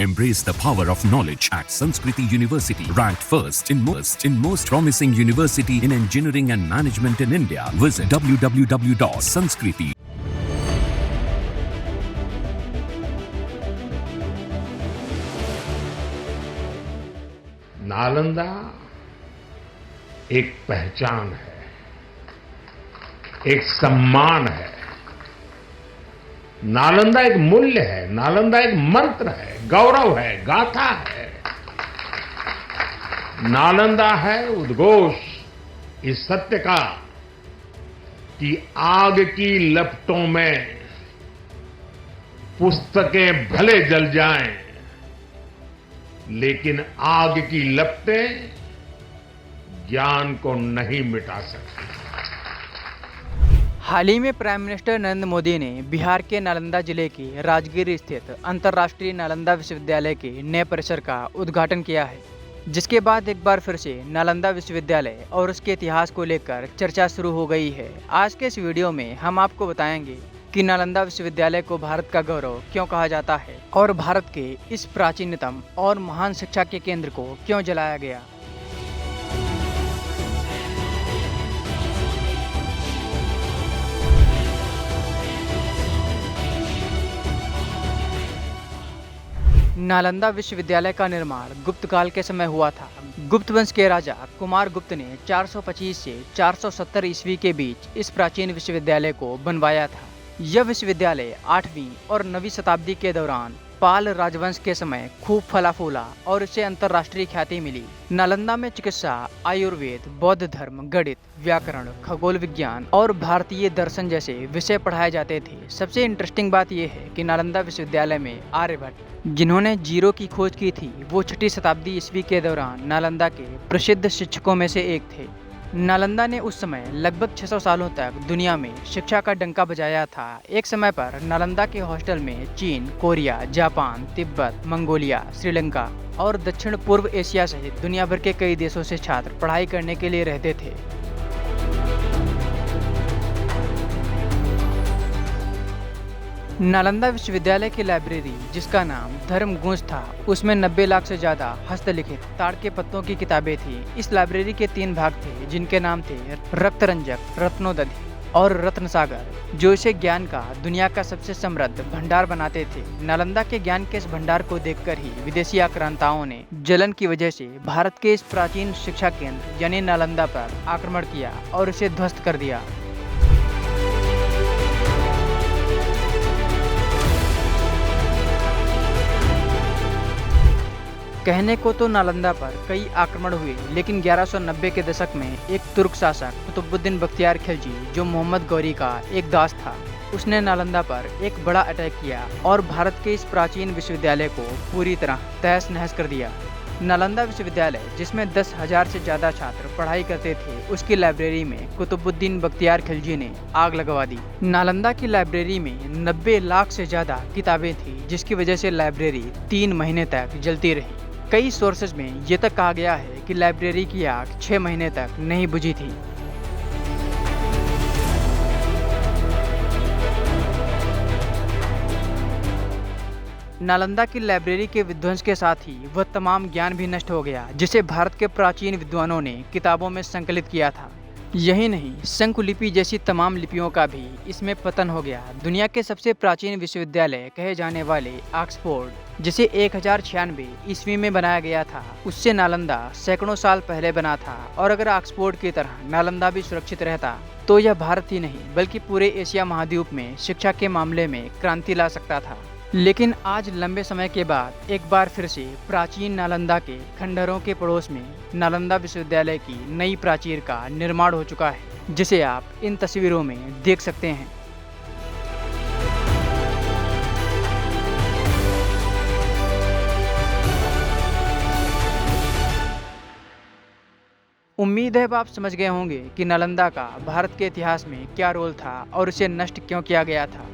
Embrace the power of knowledge at Sanskriti University, ranked first in most promising university in engineering and management in India. Visit www.sanskriti. Nalanda एक पहचान है, एक सम्मान है। नालंदा एक मूल्य है, नालंदा एक मंत्र है, गौरव है, गाथा है। नालंदा है उद्घोष इस सत्य का कि आग की लपटों में पुस्तकें भले जल जाएं, लेकिन आग की लपटें ज्ञान को नहीं मिटा सकती। हाल ही में प्राइम मिनिस्टर नरेंद्र मोदी ने बिहार के नालंदा जिले के राजगीर स्थित अंतर्राष्ट्रीय नालंदा विश्वविद्यालय के नए परिसर का उद्घाटन किया है, जिसके बाद एक बार फिर से नालंदा विश्वविद्यालय और उसके इतिहास को लेकर चर्चा शुरू हो गई है। आज के इस वीडियो में हम आपको बताएंगे कि नालंदा विश्वविद्यालय को भारत का गौरव क्यों कहा जाता है और भारत के इस प्राचीनतम और महान शिक्षा के केंद्र को क्यों जलाया गया। नालंदा विश्वविद्यालय का निर्माण गुप्त काल के समय हुआ था। गुप्त वंश के राजा कुमार गुप्त ने 425 से 470 ईस्वी के बीच इस प्राचीन विश्वविद्यालय को बनवाया था। यह विश्वविद्यालय 8वीं और 9वीं शताब्दी के दौरान पाल राजवंश के समय खूब फला फूला और इसे अंतर्राष्ट्रीय ख्याति मिली। नालंदा में चिकित्सा, आयुर्वेद, बौद्ध धर्म, गणित, व्याकरण, खगोल विज्ञान और भारतीय दर्शन जैसे विषय पढ़ाए जाते थे। सबसे इंटरेस्टिंग बात यह है कि नालंदा विश्वविद्यालय में आर्यभट्ट, जिन्होंने जीरो की खोज की थी, वो 6ठी शताब्दी ईस्वी के दौरान नालंदा के प्रसिद्ध शिक्षकों में से एक थे। नालंदा ने उस समय लगभग 600 सालों तक दुनिया में शिक्षा का डंका बजाया था। एक समय पर नालंदा के हॉस्टल में चीन, Korea, Japan, Tibet, Mongolia, Sri Lanka और दक्षिण पूर्व एशिया सहित दुनिया भर के कई देशों से छात्र पढ़ाई करने के लिए रहते थे। नालंदा विश्वविद्यालय की लाइब्रेरी, जिसका नाम धर्मगुंज था, उसमें 90 लाख से ज्यादा हस्तलिखित ताड़ के पत्तों की किताबें थी। इस लाइब्रेरी के 3 भाग थे, जिनके नाम थे रक्तरंजक, रत्नोदधि और रत्नसागर, जो इसे ज्ञान का दुनिया का सबसे समृद्ध भंडार बनाते थे। नालंदा के ज्ञान के इस भंडार को देखकर ही विदेशी आक्रांताओं ने जलन की वजह से भारत के इस प्राचीन शिक्षा केंद्र यानी नालंदा पर आक्रमण किया और इसे ध्वस्त कर दिया। कहने को तो नालंदा पर कई आक्रमण हुए, लेकिन 1190 के दशक में एक तुर्क शासक कुतुबुद्दीन बख्तियार खिलजी, जो मोहम्मद गौरी का एक दास था, उसने नालंदा पर एक बड़ा अटैक किया और भारत के इस प्राचीन विश्वविद्यालय को पूरी तरह तहस नहस कर दिया। नालंदा विश्वविद्यालय, जिसमें 10,000 से ज्यादा छात्र पढ़ाई करते थे, उसकी लाइब्रेरी में कुतुबुद्दीन बख्तियार खिलजी ने आग लगवा दी। नालंदा की लाइब्रेरी में 90 लाख से ज्यादा किताबें थी, जिसकी वजह से लाइब्रेरी 3 महीने तक जलती रही। कई सोर्सेज में ये तक कहा गया है कि लाइब्रेरी की आग 6 महीने तक नहीं बुझी थी। नालंदा की लाइब्रेरी के विध्वंस के साथ ही वह तमाम ज्ञान भी नष्ट हो गया, जिसे भारत के प्राचीन विद्वानों ने किताबों में संकलित किया था। यही नहीं, शंकुलिपि जैसी तमाम लिपियों का भी इसमें पतन हो गया। दुनिया के सबसे प्राचीन विश्वविद्यालय कहे जाने वाले ऑक्सफोर्ड, जिसे 1096 ईस्वी में बनाया गया था, उससे नालंदा सैकड़ों साल पहले बना था। और अगर ऑक्सफोर्ड की तरह नालंदा भी सुरक्षित रहता, तो यह भारत ही नहीं बल्कि पूरे एशिया महाद्वीप में शिक्षा के मामले में क्रांति ला सकता था। लेकिन आज लंबे समय के बाद एक बार फिर से प्राचीन नालंदा के खंडहरों के पड़ोस में नालंदा विश्वविद्यालय की नई प्राचीर का निर्माण हो चुका है, जिसे आप इन तस्वीरों में देख सकते हैं। उम्मीद है अब आप समझ गए होंगे कि नालंदा का भारत के इतिहास में क्या रोल था और इसे नष्ट क्यों किया गया था।